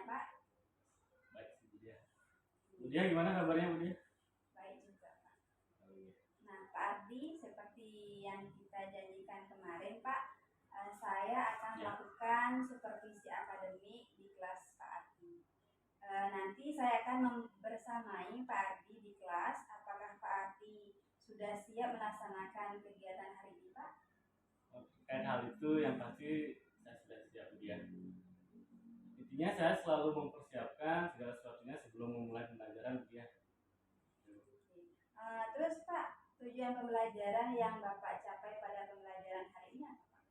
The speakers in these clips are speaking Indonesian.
Pak? Baik, Bu Dia. Bu Dia gimana kabarnya, Bu Dia? Baik juga, Pak. Oh, iya. Nah, Pak Ardi, seperti yang kita janjikan kemarin, Pak, saya akan melakukan supervisi akademik di kelas Pak Ardi. Nanti saya akan bersamai Pak Ardi di kelas. Apakah Pak Ardi sudah siap melaksanakan kegiatan hari ini, Pak? Terkait hal itu yang pasti saya sudah siap, Bu Dia. Intinya saya selalu mempersiapkan segala sesuatunya sebelum memulai pembelajaran, Bu Dia. Terus Pak, tujuan pembelajaran yang Bapak capai pada pembelajaran hari ini apa, Pak?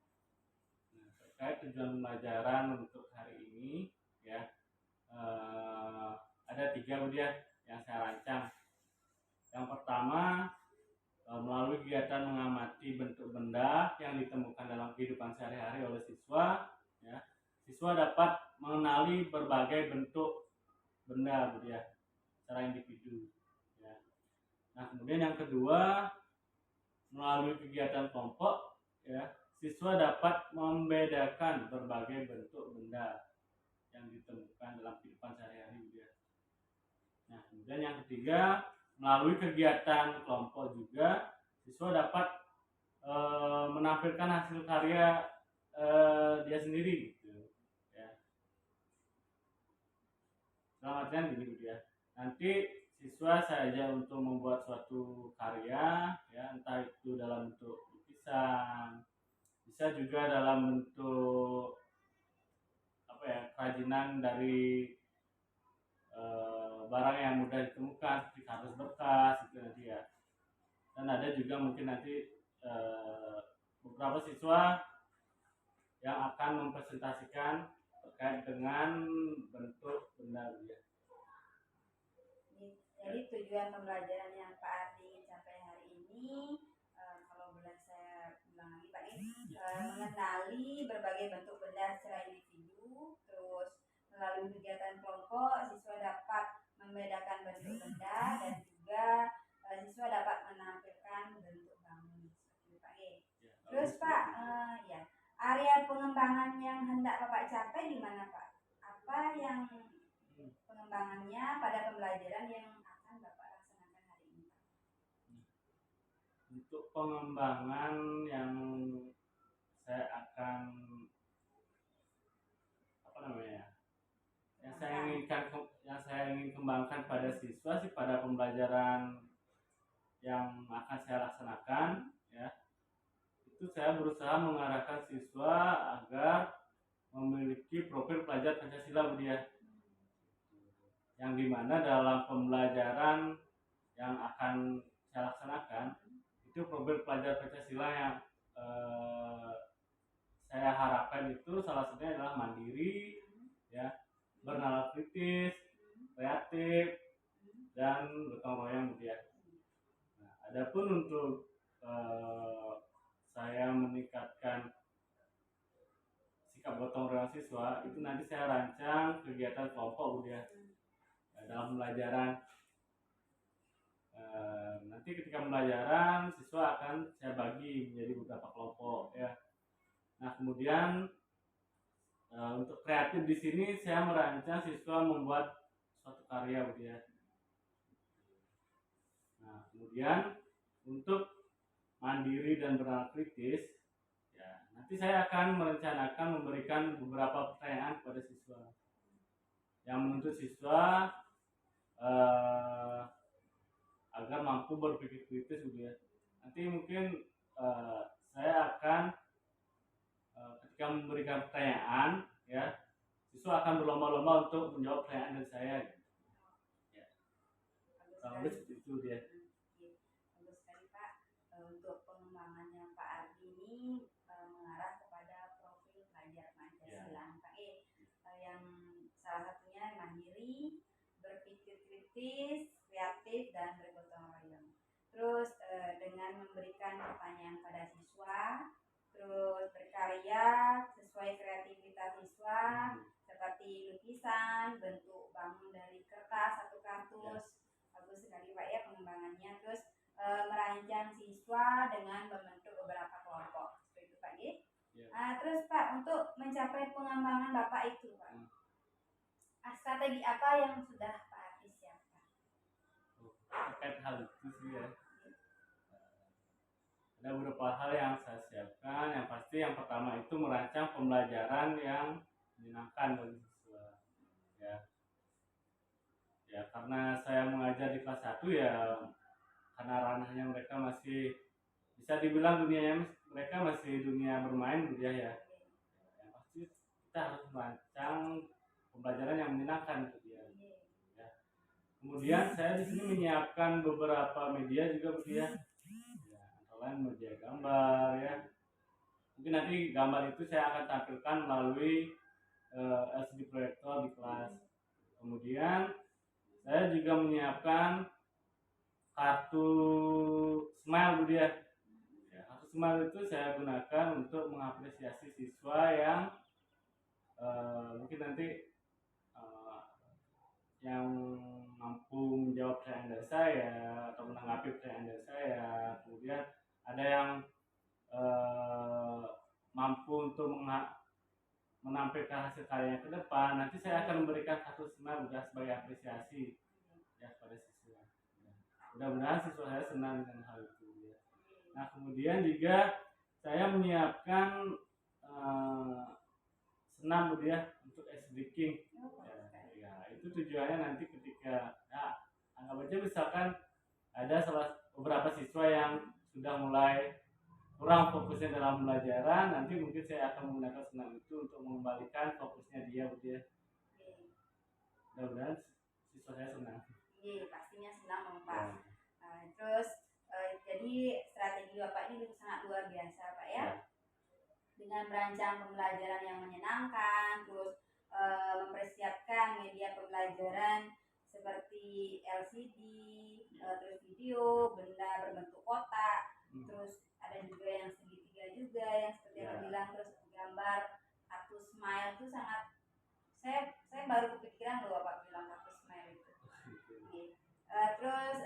Nah, terkait tujuan pembelajaran untuk hari ini, ya ada 3, Bu Dia, yang saya rancang. Yang pertama, melalui kegiatan mengamati bentuk benda yang ditemukan dalam kehidupan sehari-hari oleh siswa, ya, siswa dapat mengenali berbagai bentuk benda, Bu Dia, secara individu. Ya. Nah, kemudian yang kedua, melalui kegiatan kelompok, ya, siswa dapat membedakan berbagai bentuk benda yang ditemukan dalam kehidupan sehari-hari, Bu Dia. Nah, kemudian yang ketiga, melalui kegiatan kelompok juga siswa dapat menampilkan hasil karya dia sendiri, gitu ya. Dalam artian gini, Bu Dia, nanti siswa saya ajak untuk membuat suatu karya, ya, entah itu dalam bentuk lukisan, bisa juga dalam bentuk kerajinan dari barang yang mudah ditemukan seperti kardus bekas itu nanti, ya. Dan ada juga mungkin nanti beberapa siswa yang akan mempresentasikan terkait dengan bentuk benda, ya. Jadi tujuan pembelajaran yang Pak Ardi ingin capai hari ini, kalau boleh saya ulang lagi Pak, mengenali berbagai bentuk benda secara individu, terus melalui kegiatan kelompok siswa dapat membedakan bentuk benda dan juga siswa dapat menampilkan bentuk bangun seperti Pak. Terus Pak, ya, area pengembangan yang hendak Bapak capai di mana Pak? Apa yang pengembangannya pada pembelajaran yang akan Bapak laksanakan hari ini, Pak? Untuk pengembangan yang saya akan yang saya ingin kembangkan pada siswa sih, pada pembelajaran yang akan saya laksanakan, ya, itu saya berusaha mengarahkan siswa agar memiliki profil pelajar Pancasila, Bu Dia, yang dimana dalam pembelajaran yang akan saya laksanakan itu profil pelajar Pancasila yang saya harapkan itu salah satunya adalah mandiri, ya, bernalar kritis, kreatif, dan gotong royong, Bu Dia. Nah, adapun untuk saya meningkatkan sikap gotong royong siswa itu nanti saya rancang kegiatan kelompok, Bu Dia, dalam pembelajaran. Nanti ketika pembelajaran siswa akan saya bagi menjadi beberapa kelompok, ya. Nah, kemudian untuk kreatif di sini saya merancang siswa membuat suatu karya, Bu Dia. Nah, kemudian untuk mandiri dan bernalar kritis, ya, nanti saya akan merencanakan memberikan beberapa pertanyaan kepada siswa yang menuntut siswa agar mampu berpikir kritis, Bu Dia. Nanti mungkin saya akan ketika memberikan pertanyaan, ya, siswa akan berlomba-lomba untuk menjawab pertanyaan dari saya. Ya. Kalau seperti itu, Dia. Bagus sekali Pak. Untuk pengembangannya Pak Ardi ini mengarah kepada profil pelajar Pancasila, Pak. Yang salah satunya mandiri, berpikir kritis, kreatif, dan bergotong royong. Terus dengan memberikan pertanyaan pada siswa, terus berkarya sesuai kreativitas siswa, seperti lukisan, bentuk bangun dari kertas atau kartus. Bagus sekali Pak ya pengembangannya. Terus merancang siswa dengan membentuk beberapa kelompok seperti itu Pak ya. Terus Pak, untuk mencapai pengembangan Bapak itu Pak, strategi apa yang sudah Pak Ardi siapkan? Terkait hal itu sih ya, ada beberapa hal yang saya siapkan. Yang pasti yang pertama itu merancang pembelajaran yang menyenangkan bagi siswa ya. Ya karena saya mengajar di kelas 1 ya, karena ranahnya mereka masih bisa dibilang dunianya mereka masih dunia bermain gitu ya. Yang pasti kita harus merancang pembelajaran yang menyenangkan gitu ya. Kemudian saya di sini menyiapkan beberapa media juga gitu ya. Antara lain media gambar ya. Mungkin nanti gambar itu saya akan tampilkan melalui LCD proyektor di kelas. Kemudian saya juga menyiapkan kartu smile gitu ya. Kartu smile itu saya gunakan untuk mengapresiasi siswa yang mungkin nanti yang mampu menjawab pertanyaan dari saya atau menanggapi pertanyaan dari saya. Kemudian ada yang mampu untuk menampilkan hasil karyanya ke depan. Nanti saya akan memberikan kartu smile juga sebagai apresiasi ya pada siswa. Mudah-mudahan siswa saya senang dengan hal itu ya. Nah kemudian juga saya menyiapkan senam gitu ya untuk ice breaking ya, itu tujuannya nanti ketika ya, anggap aja misalkan ada beberapa siswa yang sudah mulai kurang fokusnya dalam pembelajaran, nanti mungkin saya akan menggunakan senam itu untuk mengembalikan fokusnya dia gitu ya. Mudah-mudahan siswa saya senang. Iya pastinya senang Pak. Terus jadi strategi Bapak ini sangat luar biasa Pak ya. Dengan merancang pembelajaran yang menyenangkan, terus mempersiapkan media pembelajaran seperti LCD, terus video, benda berbentuk kotak, terus ada juga yang segitiga juga yang seperti yang bilang, terus gambar kartu smile itu sangat saya baru kepikiran loh Bapak bilang kartu smile itu. Terus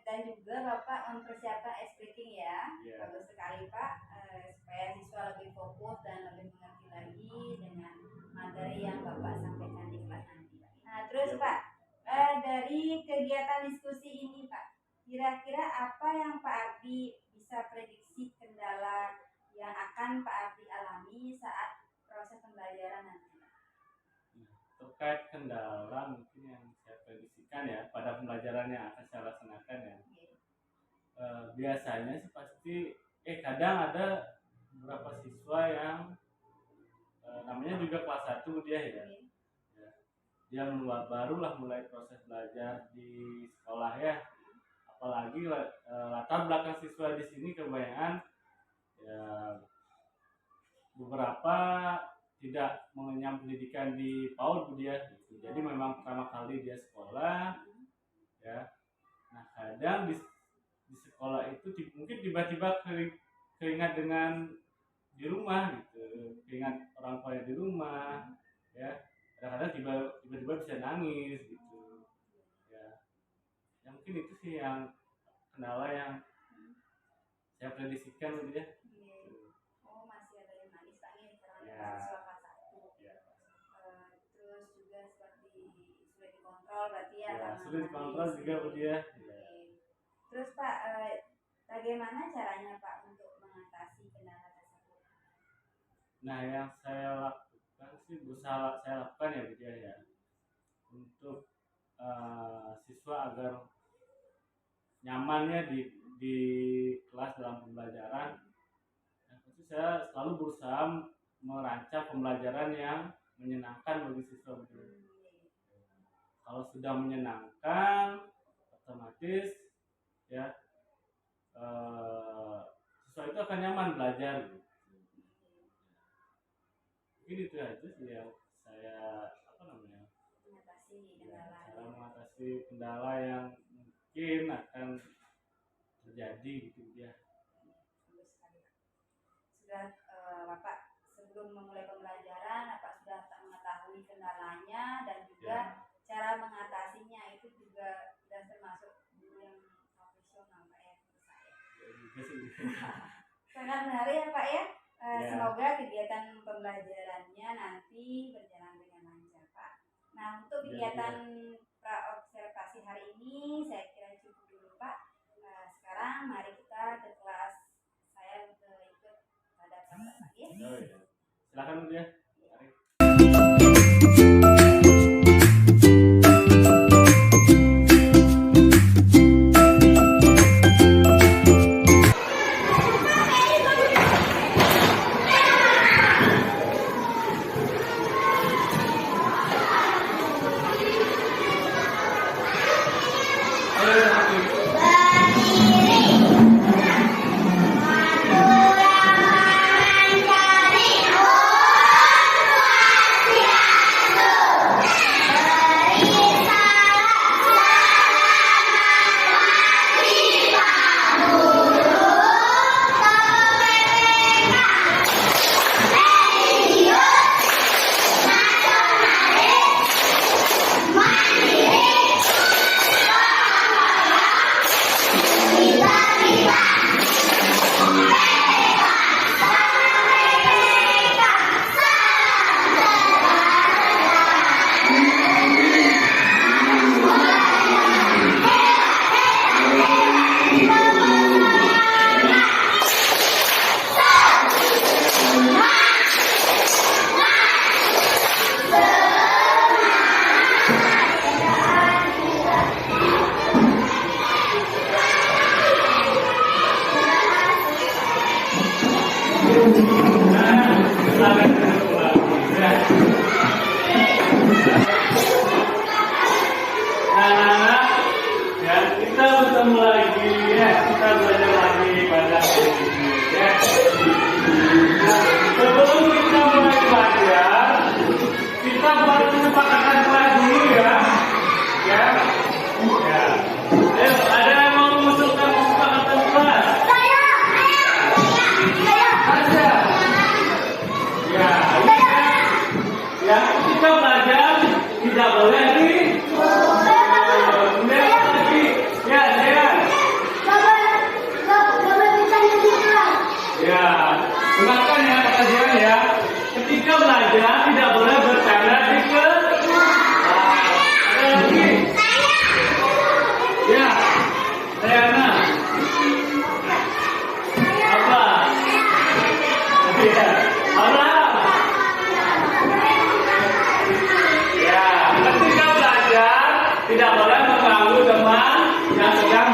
dan juga Bapak mempersiapkan ice breaking ya. Bagus sekali Pak, supaya siswa lebih fokus dan lebih mengerti lagi dengan materi yang Bapak sampaikan di kelas nanti. Nah terus Pak, dari kegiatan diskusi ini Pak, kira-kira apa yang Pak Ardi bisa prediksi kendala yang akan Pak Ardi alami saat proses pembelajaran nanti? Terkait kendala mungkin yang saya prediksikan ya pada pembelajaran yang akan saya laksanakan ya. Biasanya sih pasti kadang ada beberapa siswa yang namanya juga kelas 1 dia ya. Dia barulah mulai proses belajar di sekolah ya. Apalagi latar belakang siswa di sini kebanyakan ya beberapa tidak mengenyam pendidikan di PAUD dia gitu. Jadi memang pertama kali dia sekolah ya. Nah kadang di sekolah itu mungkin tiba-tiba keingat dengan di rumah gitu, keingat orang tua di rumah ya. Kadang-kadang tiba-tiba bisa nangis gitu ya. Yang mungkin itu sih yang kendala yang saya prediksikan gitu ya. Oh masih ada yang nangis Pak nih karena siswa kelas 1. Terus juga seperti sulit dikontrol berarti ya. Sulit dikontrol juga bu dia. Terus Pak, bagaimana caranya Pak untuk mengatasi kendala tersebut? Nah yang saya lakukan sih berusaha saya lakukan ya bu dia ya, untuk siswa agar nyamannya di kelas dalam pembelajaran. Saya selalu berusaha merancang pembelajaran yang menyenangkan bagi siswa. Kalau sudah menyenangkan, otomatis ya siswa itu akan nyaman belajar. Mungkin itu aja sih yang saya mengatasi kendala yang mungkin akan terjadi gitu ya. Sudah Bapak sebelum memulai pembelajaran Bapak sudah mengetahui kendalanya dan juga cara mengatasinya itu juga sudah termasuk yang profesional Pak ya menurut saya. Sangat menarik ya Pak ya. Semoga kegiatan pembelajarannya nanti berjalan dengan lancar Pak. Nah untuk kegiatan praobservasi hari ini saya kira cukup dulu Pak. Sekarang mari kita ke kelas. Saya ikut pada kelas lagi. Oh, iya. Silakan Bu ya. Kita bertemu lagi ya, kita belajar lagi pada hari ini ya. Sebelum kita mulai belajar, kita baru menyepakatkan kelas dulu ya. Ya. Ayo, ada yang mau mengusulkan kesepakatan kelas? Ada. Ya, ya, kita belajar tidak boleh di dengarkan ya kajian ya. Ketika belajar tidak boleh bercanda di kelas. Ada lagi? Ya, Sayana. Apa? Ya, apa? Ya, ketika belajar tidak boleh mengganggu teman yang sedang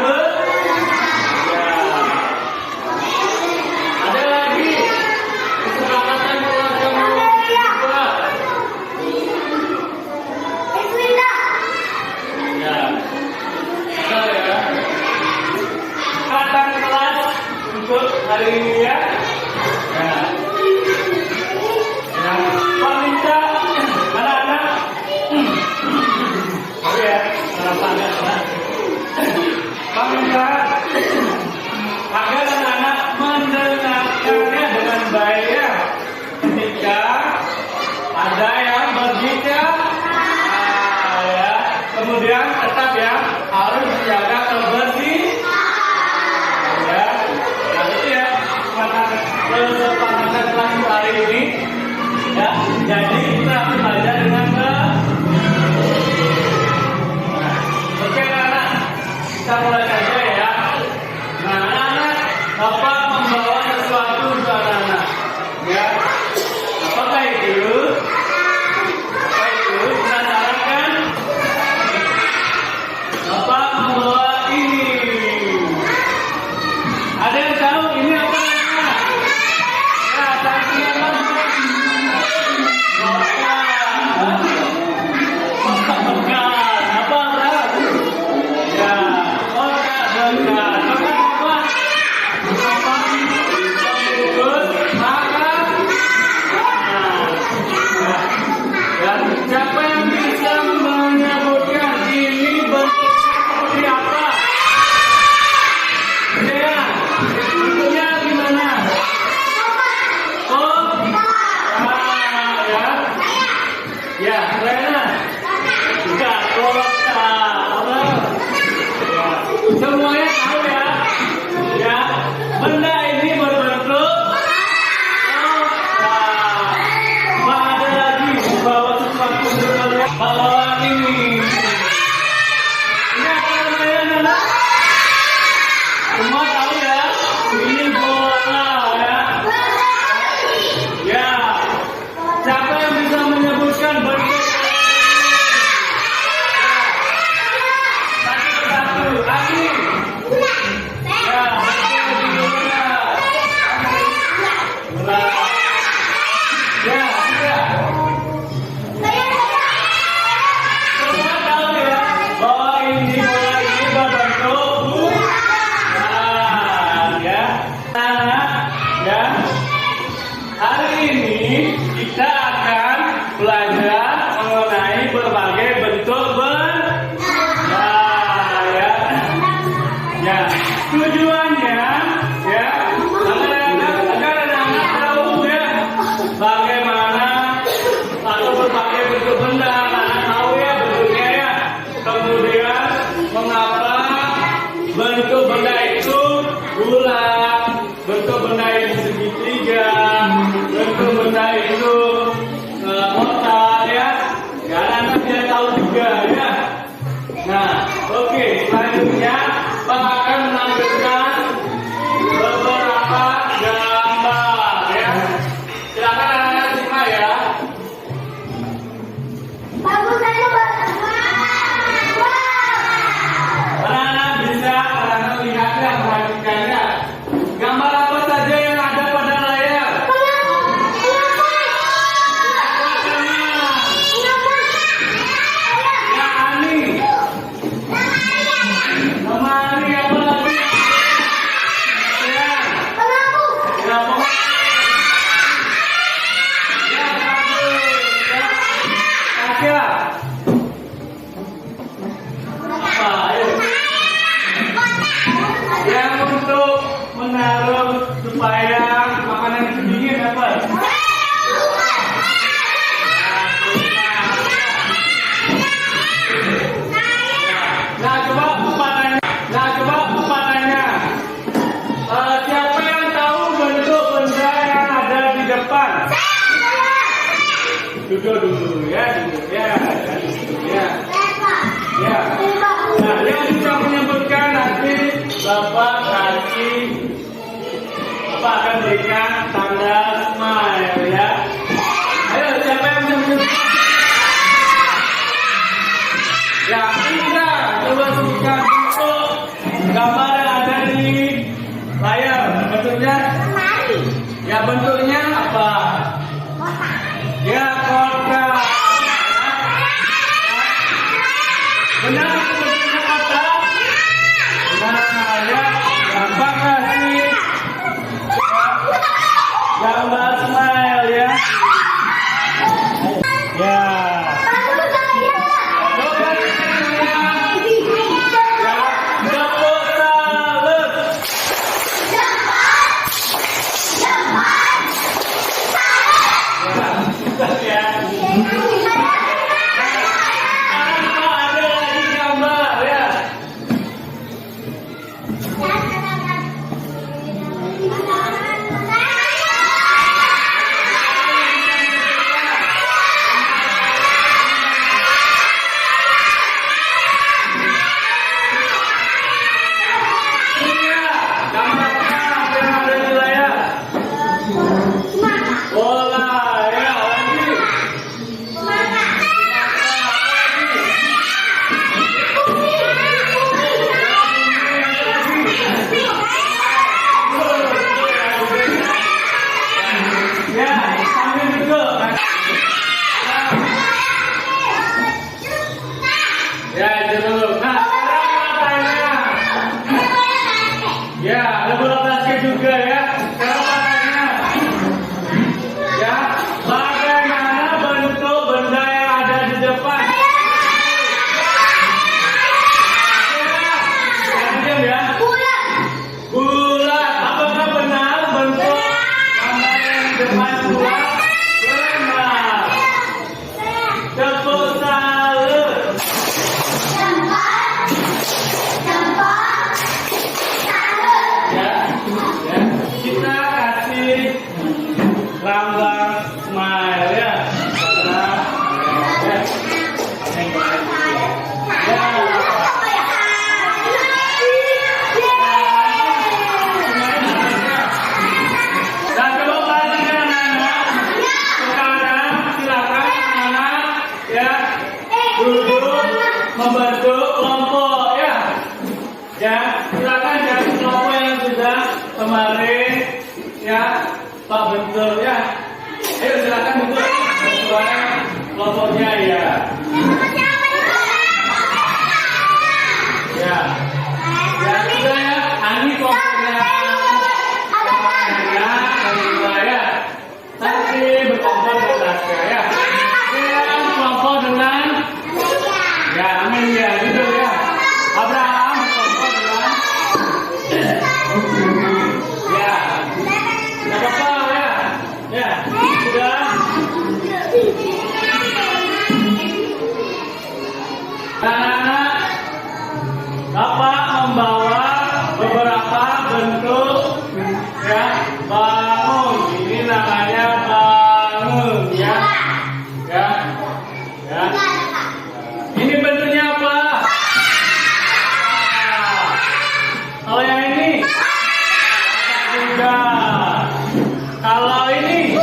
hari ini ya. Yang wanita anak-anak. Oke ya, anak-anak. Wanita agar anak-anak mendengarkannya dengan baik ya. Ketika ada yang berbicara, ya, kemudian tetap ya harus menjaga kebersihan. Kesepakatan kelas hari ini ya, jadi kita belajar dengan oke anak, kita mulai saja ya. Nah anak, Bapak membawa sesuatu untuk anak ya. Apakah itu? Penasaran kan? Bapak membawa ini. Ada yang tahu ini apa? Siapa yang bisa menyebutkan ini bentuknya seperti apa? Ya, bentuknya gimana? Oh, ya, ya, Rena, juga kotak, apa? Ya, semuanya tahu ya, ya, benda ini berbentuk. Ada lagi bawa sesuatu bawa ini. Ini apa namanya, anak? Semua tahu ya? Ini bola ya. Ya. Siapa yang bisa menyebutkan bentuk? Satu-satu. Ani. Ya, betul di bola. Bola. Ya, tiga. Semua duduk membentuk kelompok ya. Ya, silakan cari kelompok yang sudah kemarin ya Pak bentuk ya. Ayo silakan bentuk kelompoknya ya. Ya, ya sudah ya. Ani kelompoknya. Ya, nanti berkelompok dengan ya. Yang kelompok dengan ya, amin ya, gitu ya. Abraham berkelompok dengan ya, tidak apa-apa ya. Ya, sudah. Anak-anak, Bapak membawa beberapa bentuk ya bangun. Ini namanya bangun ya. Ya. Ya. Ini bentuknya apa? Kalau yang ini juga. Kalau ini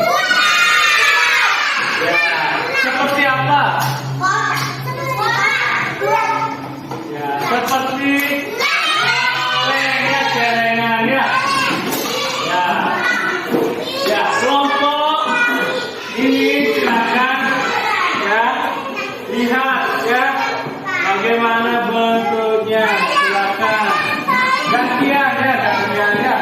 ya, seperti apa? Ya, seperti celengan ya. Ya. Ya, kelompok ini silakan ya lihat ya bagaimana bentuknya, silakan gantian ya, gantian ya.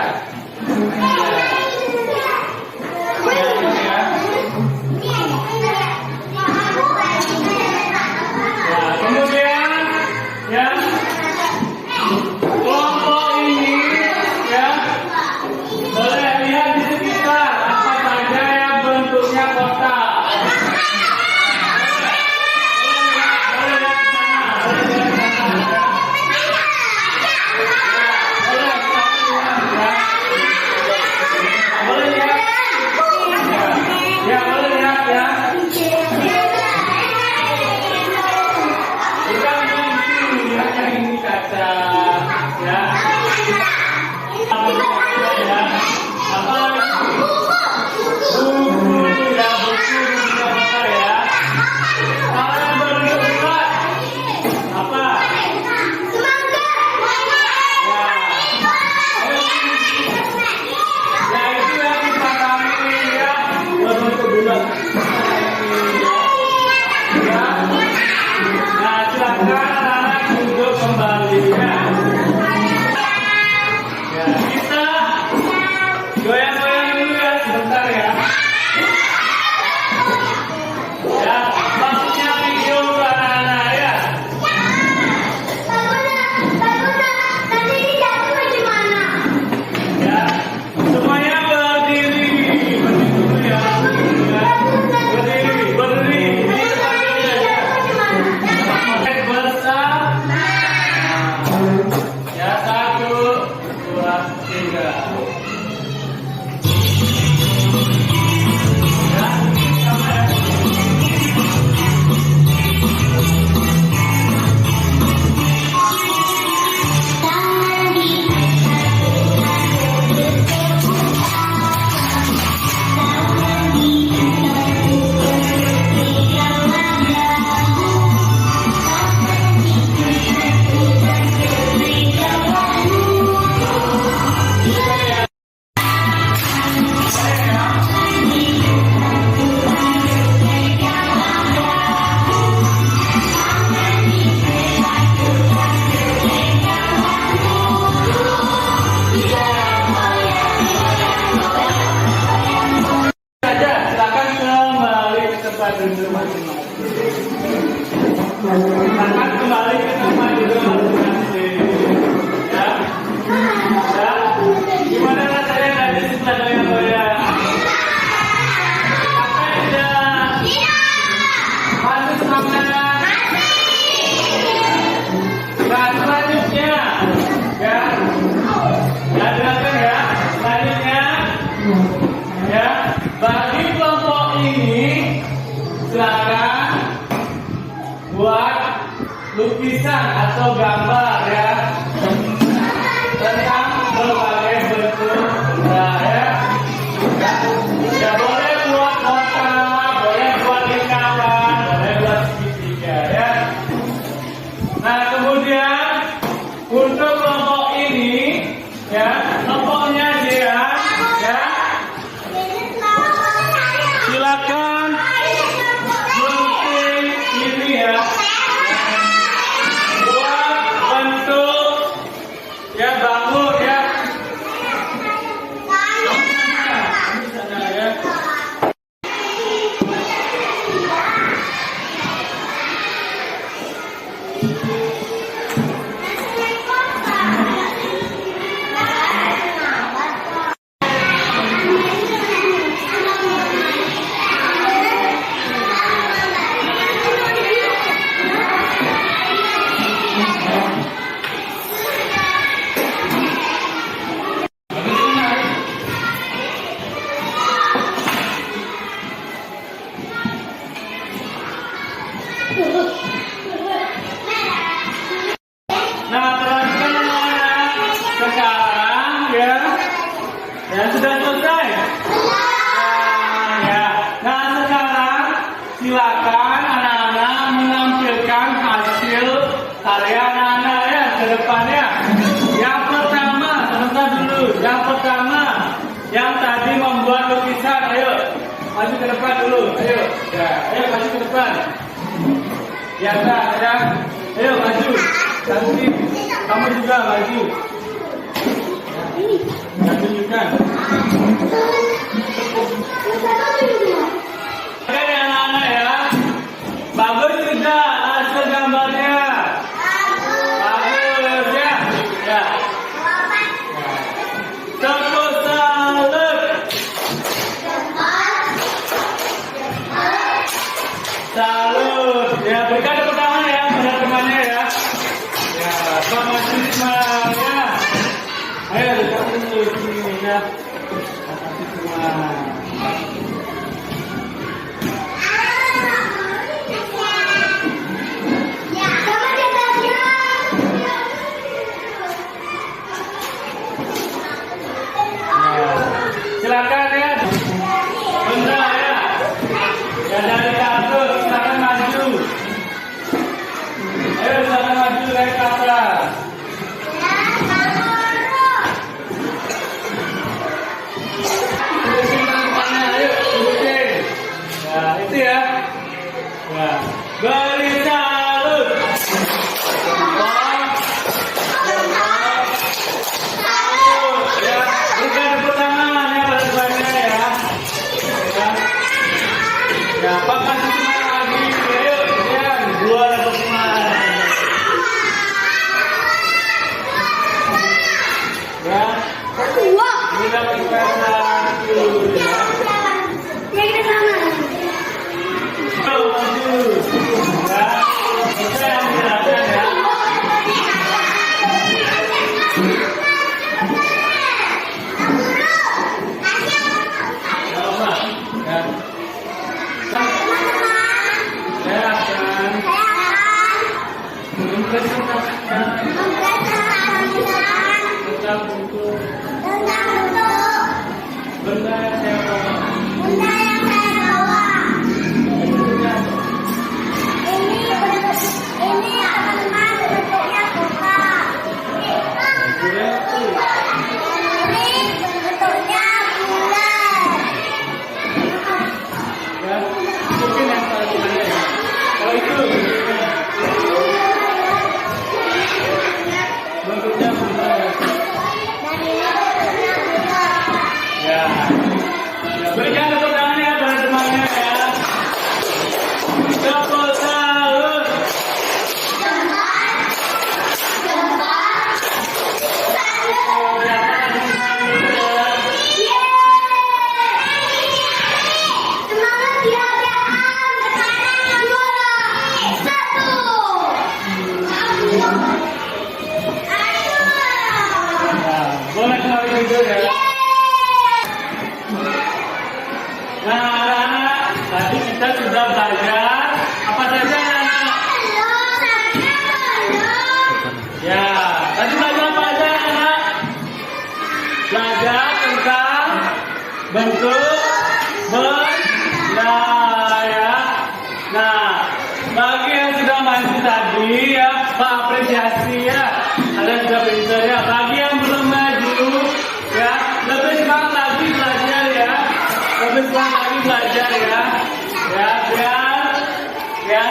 Kemudian ya kelompok ini ya boleh lihat di sekitar apa saja yang bentuknya kotak. Boleh lihat di sana, boleh lihat di sana. Boleh lihat ya, boleh lihat ya. Ini kaca ya. Apa buku ya, buku apa ya. Kalau yang berbentuk apa ya, itu yang kita kami ya berbentuk bulat ya. Nah, silakan duduk kembali ya. Ya, kita goyang-goyang dulu ya sebentar ya. Ya, maksudnya video ke anak-anak ya. Ya, semuanya berdiri, berdiri dulu ya. Berdiri, berdiri. Bersama. Ya, 1, 2, 3. Ya, sama ya. Silakan kembali ke tempat duduk masing-masing. Silakan kembali ke tempat duduk masing-masing. Ya, ya. Gimana rasanya tadi setelah goyang-goyang? Apa ya? Masih semangat. Nah, selanjutnya, ya, ya dengarkan ya. Selanjutnya, ya. Bagi kelompok ini silakan buat lukisan atau gambar ya tentang berbagai bentuk benda ya. Ya boleh buat kotak, boleh buat lingkaran, boleh buat segitiga ya. Nah, perhatikan anak-anak. Sekarang ya sudah selesai. Nah, sekarang silakan anak-anak menampilkan hasil karya anak-anak ya ke depannya. Yang pertama, sebentar dulu. Yang pertama, yang tadi membuat lukisan, ayo maju ke depan dulu. Ayo, ya, ayo maju ke depan. Ya, ya, ayo maju. Nanti kamu juga maju. Ya, tunjukkan. Oke anak-anak ya, bagus tidak hasil gambarnya? Bagus ya, ya. Tepuk salut. Salut. Ya, berikan tepuk tangan ya pada temannya ya. Ya, selamat siswa ya. Ayo dekat dulu sini ya. Selamat siswa. Silakan ya, benda ya, yang dari kartu silakan maju. Ayo silakan maju naik ke atas. Turutin tangannya, ayo turutin. Ya itu ya. Ya, beri salut. Ya, berikan tepuk tangan ya pada temannya ya. Ya, Pak kasih semangat lagi. Ayo, ya, dua tepuk semangat. Ya, ini dapat satu ya. Maju. Ya, kita yang silakan ya. Benda yang saya bawa. Mungkin yang paling banyak. Kalau itu bentuknya benda. Ya. Berikan tepuk tangannya pada temannya ya. Tepuk salut. Boleh kembali tidur ya. Nah, anak-anak, tadi kita sudah belajar apa saja anak-anak? Ya, tadi belajar apa aja anak? Belajar tentang bentuk benda ya. Nah, bagi yang sudah maju tadi ya, Pak apresiasi ya. Ada sudah pintar ya. Bagi yang belum maju ya, lebih semangat lagi belajar ya. Lebih semangat lagi belajar ya. Ya,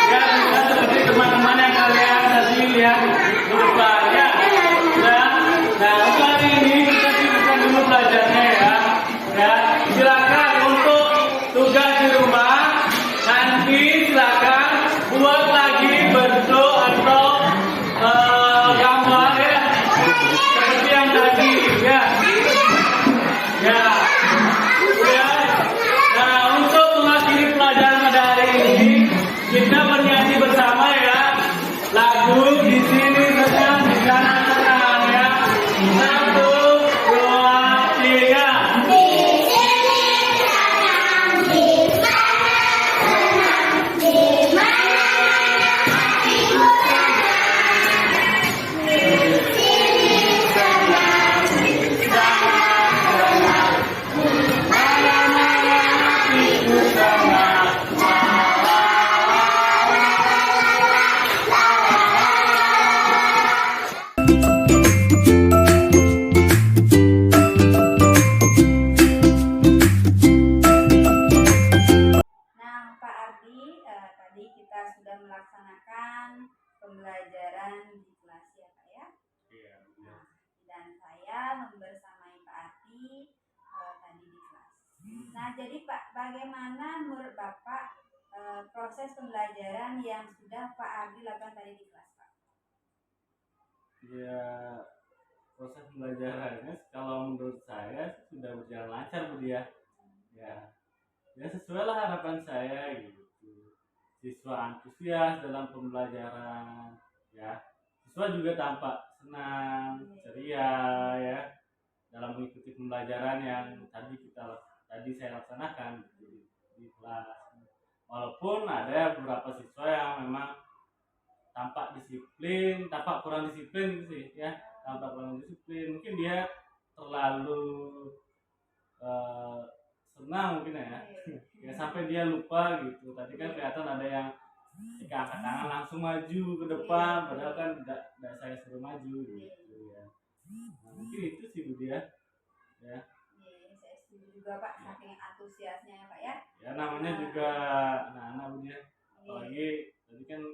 biar bisa seperti teman-teman yang kalian tadi lihat di depan ya. Nah, kali ini kita sibukkan dulu belajarnya ya. Ya, silakan untuk tugas di rumah nanti silakan buat lagi bentuk atau gambar ya. kita sudah melaksanakan pembelajaran di kelas ya Pak ya. Iya. Nah, dan saya membersamai Pak Ardi tadi di kelas. Nah, jadi Pak, bagaimana menurut Bapak proses pembelajaran yang sudah Pak Ardi lakukan tadi di kelas Pak? Ya, proses pembelajarannya kalau menurut saya sudah berjalan lancar Bu dia. Ya sesuai lah harapan saya gitu. Siswa antusias dalam pembelajaran, ya. Siswa juga tampak senang, ceria, ya, dalam mengikuti pembelajaran yang tadi saya laksanakan gitu, di kelas. Walaupun ada beberapa siswa yang memang tampak kurang disiplin gitu sih, ya, tampak kurang disiplin. Mungkin dia terlalu senang mungkin ya sampai dia lupa gitu. Tadi kan kelihatan ada yang jika angkat tangan langsung maju ke depan, padahal kan tidak saya suruh maju gitu ya. Nah, mungkin itu sih Bu dia. Ya. Saya setuju juga Pak, saking antusiasnya ya Pak ya. Ya namanya juga anak-anak Bu dia. Apalagi tadi kan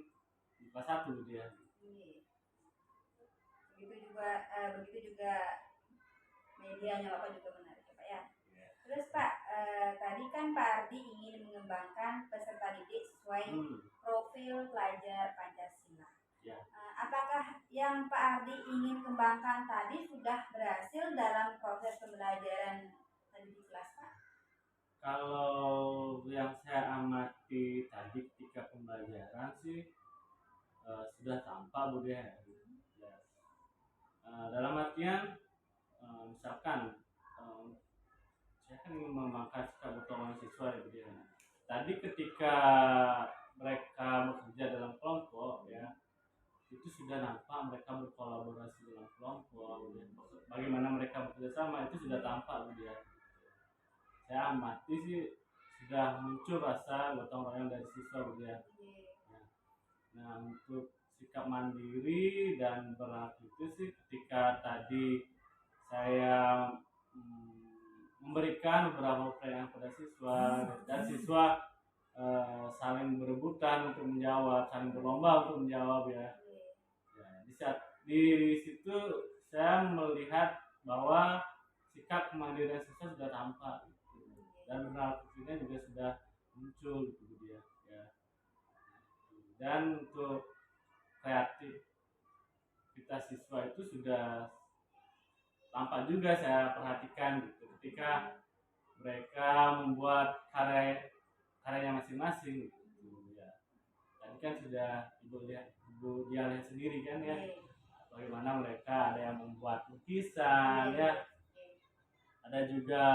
di kelas 1 Bu dia. Begitu juga medianya Bapak juga menarik ya Pak ya. Terus Pak, tadi kan Pak Ardi ingin mengembangkan peserta didik sesuai profil pelajar Pancasila. Ya. Apakah yang Pak Ardi ingin kembangkan tadi sudah berhasil dalam proses pembelajaran tadi di kelas Pak? Kalau yang saya amati tadi ketika pembelajaran sih sudah tampak Bu dia. Ya. Dalam artian misalkan saya kan ingin mengembangkan sikap bertolongan siswa ya Bu dia. Tadi ketika mereka bekerja dalam kelompok ya, itu sudah nampak mereka berkolaborasi dalam kelompok ya. Bagaimana mereka bekerja sama itu sudah tampak Bu dia. Saya amati sih sudah muncul rasa gotong royong dari siswa Bu dia. Nah, untuk sikap mandiri dan beraktif itu sih ketika tadi saya memberikan beberapa pertanyaan pada siswa dan siswa saling berebutan untuk menjawab, saling berlomba untuk menjawab ya. Di situ saya melihat bahwa sikap kemandirian siswa sudah tampak gitu. Dan beraktifnya juga sudah muncul gitu dia ya. Dan untuk kreativitas siswa itu sudah tampak juga saya perhatikan gitu ketika mereka membuat karyanya masing-masing gitu ya. Tadi kan sudah Ibu dia lihat sendiri kan ya, bagaimana mereka ada yang membuat lukisan ya, ada juga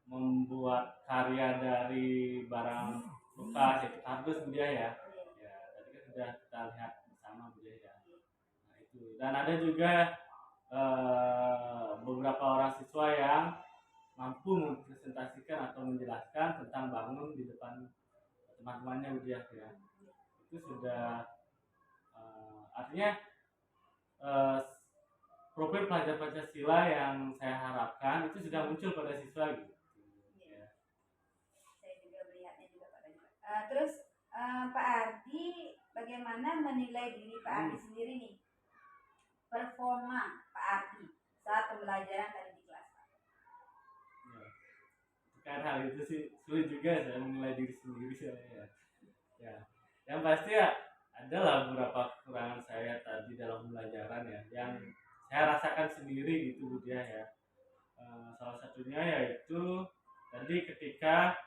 membuat karya dari barang bekas yaitu kardus Bu dia ya. Tadi kan sudah kita lihat bersama Bu dia ya. Nah itu, dan ada juga beberapa orang siswa yang mampu mempresentasikan atau menjelaskan tentang bangun di depan teman-temannya Bu dia ya. Itu sudah artinya profil pelajar Pancasila yang saya harapkan itu sudah muncul pada siswa gitu. Ya. Saya juga melihatnya juga Pak. Terus Pak Ardi bagaimana menilai diri Pak Ardi sendiri nih? Performa Pak Ardi saat pembelajaran tadi di kelas Pak. Terkait hal itu sih sulit juga saya menilai diri sendiri saya ya. Yang pasti ya adalah beberapa kekurangan saya tadi dalam pembelajaran ya, yang saya rasakan sendiri gitu Bu dia ya. Salah satunya yaitu tadi ketika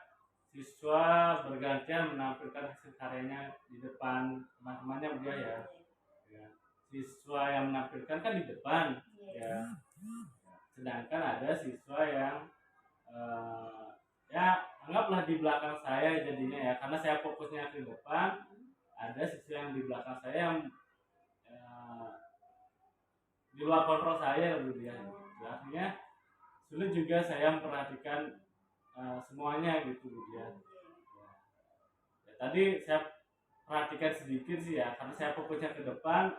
siswa bergantian menampilkan hasil karyanya di depan teman-temannya Bu dia ya. Siswa yang menampilkan kan di depan ya, sedangkan ada siswa yang ya anggaplah di belakang saya jadinya ya, karena saya fokusnya ke depan. Ada siswa yang di belakang saya yang di luar kontrol saya Bu dia. Artinya sulit juga saya memperhatikan semuanya gitu Bu dia. Ya, tadi saya perhatikan sedikit sih ya, karena saya fokusnya ke depan.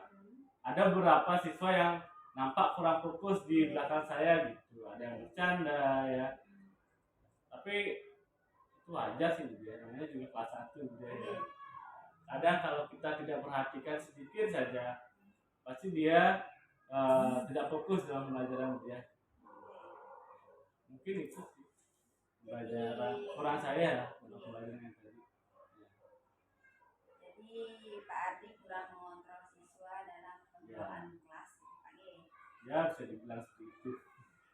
Ada beberapa siswa yang nampak kurang fokus di belakang saya gitu, ada yang bercanda ya, tapi itu wajar sih Bu dia, namanya juga kelas 1 Bu dia ya. kadang kalau kita tidak perhatikan sedikit saja, pasti dia tidak fokus dalam pembelajaran dia. Mungkin itu sih pembelajaran kurang saya untuk pembelajaran yang tadi. Jadi Pak Ardi kurang mengontrol siswa dalam pengelolaan kelas, Pak G. Ya bisa dibilang seperti itu.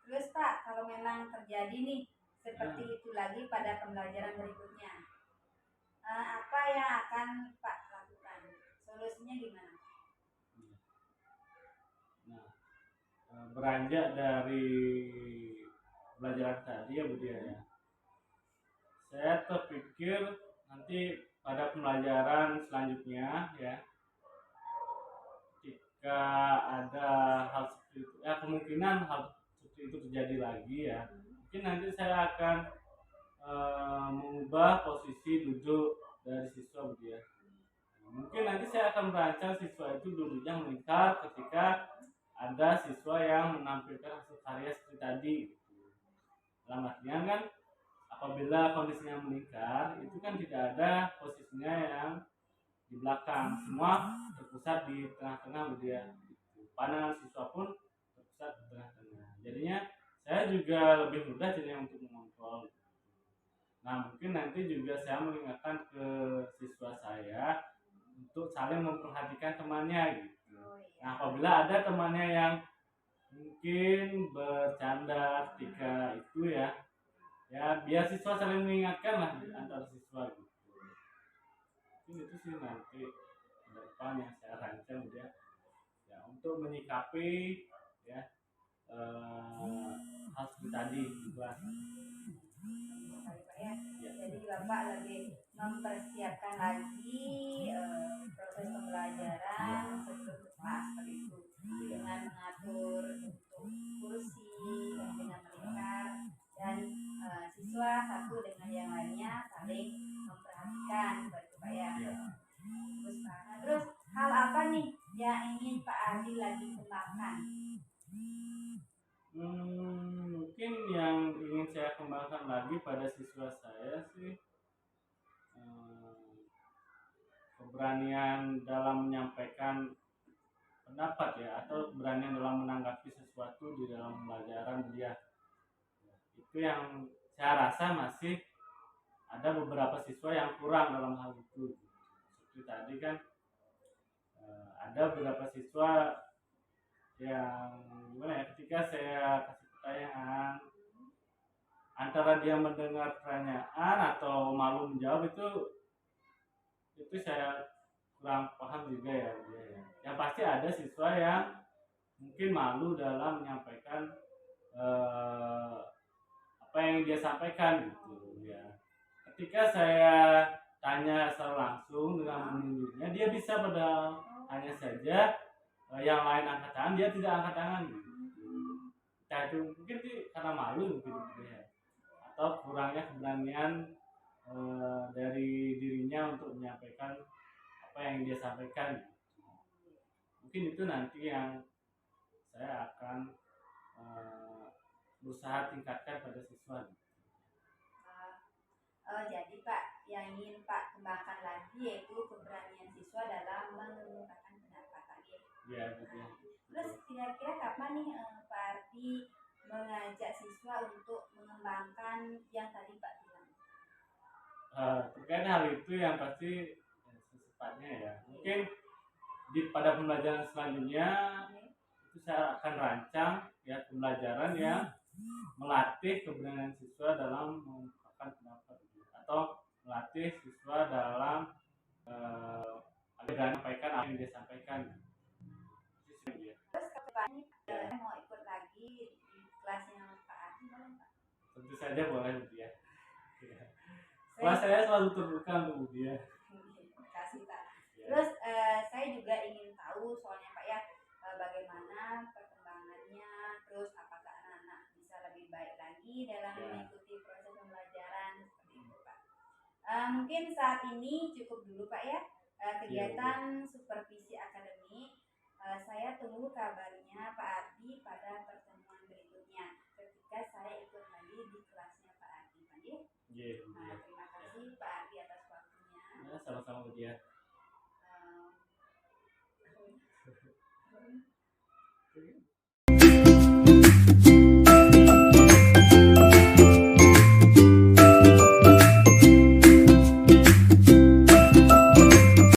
Terus Pak, kalau memang terjadi nih seperti itu lagi pada pembelajaran berikutnya, apa yang akan Pak lakukan? Solusinya gimana? Nah, beranjak dari pembelajaran tadi ya Bu Dia ya, saya terpikir nanti pada pembelajaran selanjutnya ya, jika ada hal seperti itu, ya kemungkinan hal seperti itu terjadi lagi ya, mungkin nanti saya akan mengubah posisi duduk dari siswa Bu Dia. Mungkin nanti saya akan merancang siswa itu duduknya melingkar ketika ada siswa yang menampilkan hasil karya seperti tadi. Dalam artian kan apabila kondisinya melingkar itu kan tidak ada posisinya yang di belakang, semua terpusat di tengah-tengah dia. Pandangan siswa pun terpusat di tengah-tengah. Jadinya saya juga lebih mudah jadinya untuk mengontrol. Nah mungkin nanti juga saya mengingatkan ke siswa saya untuk saling memperhatikan temannya gitu. Nah apabila ada temannya yang mungkin bercanda ketika itu ya biar siswa saling mengingatkan lah antara siswa gitu. Mungkin itu sih nanti ke depan yang saya rancang ya untuk menyikapi ya hal seperti tadi di kelas. Jadi Bapak lebih mempersiapkan lagi proses pembelajaran sebelum kelas seperti itu, dengan mengatur untuk kursi dengan melingkar dan siswa satu dengan yang lainnya saling memperhatikan seperti itu Pak ya. Terus hal apa nih yang ingin Pak Ardi lagi kembangkan? Mungkin yang ingin saya kembangkan lagi pada siswa saya sih keberanian dalam menyampaikan pendapat ya, atau keberanian dalam menanggapi sesuatu di dalam pembelajaran dia. Itu yang saya rasa masih ada beberapa siswa yang kurang dalam hal itu. Seperti tadi kan ada beberapa siswa yang gimana ya, ketika saya kasih pertanyaan antara dia mendengar pertanyaan atau malu menjawab, itu saya kurang paham juga ya dia ya. Yang pasti ada siswa yang mungkin malu dalam menyampaikan apa yang dia sampaikan gitu ya. Ketika saya tanya secara langsung dengan menunjuknya, dia bisa pada hanya saja yang lain angkat tangan, dia tidak angkat tangan gitu. Nah, itu mungkin karena malu gitu ya, atau kurangnya keberanian dari dirinya untuk menyampaikan apa yang dia sampaikan gitu. Mungkin itu nanti yang saya akan berusaha tingkatkan pada siswa. Jadi Pak, yang ingin Pak kembangkan lagi yaitu keberanian siswa dalam mengungkapkan pendapat tadi. Ya, betul. Terus kira-kira kapan nih Pak Ardi mengajak siswa untuk mengembangkan yang tadi Pak bilang? Terkait hal itu yang pasti secepatnya ya. Mungkin pada pembelajaran selanjutnya itu saya akan rancang ya pembelajaran yang melatih keberanian siswa dalam mengungkapkan pendapat atau melatih siswa dalam agar menyampaikan apa yang dia sampaikan. Terus kedepannya mau ikut lagi di kelasnya Pak Ardi boleh Pak? Tentu saja boleh ya. Kelas saya selalu terbuka untuk dia. Terima kasih Pak. Terus saya juga ingin tahu soalnya Pak ya, bagaimana perkembangannya, terus apakah anak-anak bisa lebih baik lagi dalam mengikuti proses pembelajaran seperti itu Pak. Mungkin saat ini cukup dulu Pak ya kegiatan supervisi akademik. Saya tunggu kabarnya Pak Ardi pada pertemuan berikutnya ketika saya ikut lagi di kelasnya Pak Ardi Pak ya. Terima kasih Pak Ardi atas waktunya. Ya, sama-sama dia. Iya.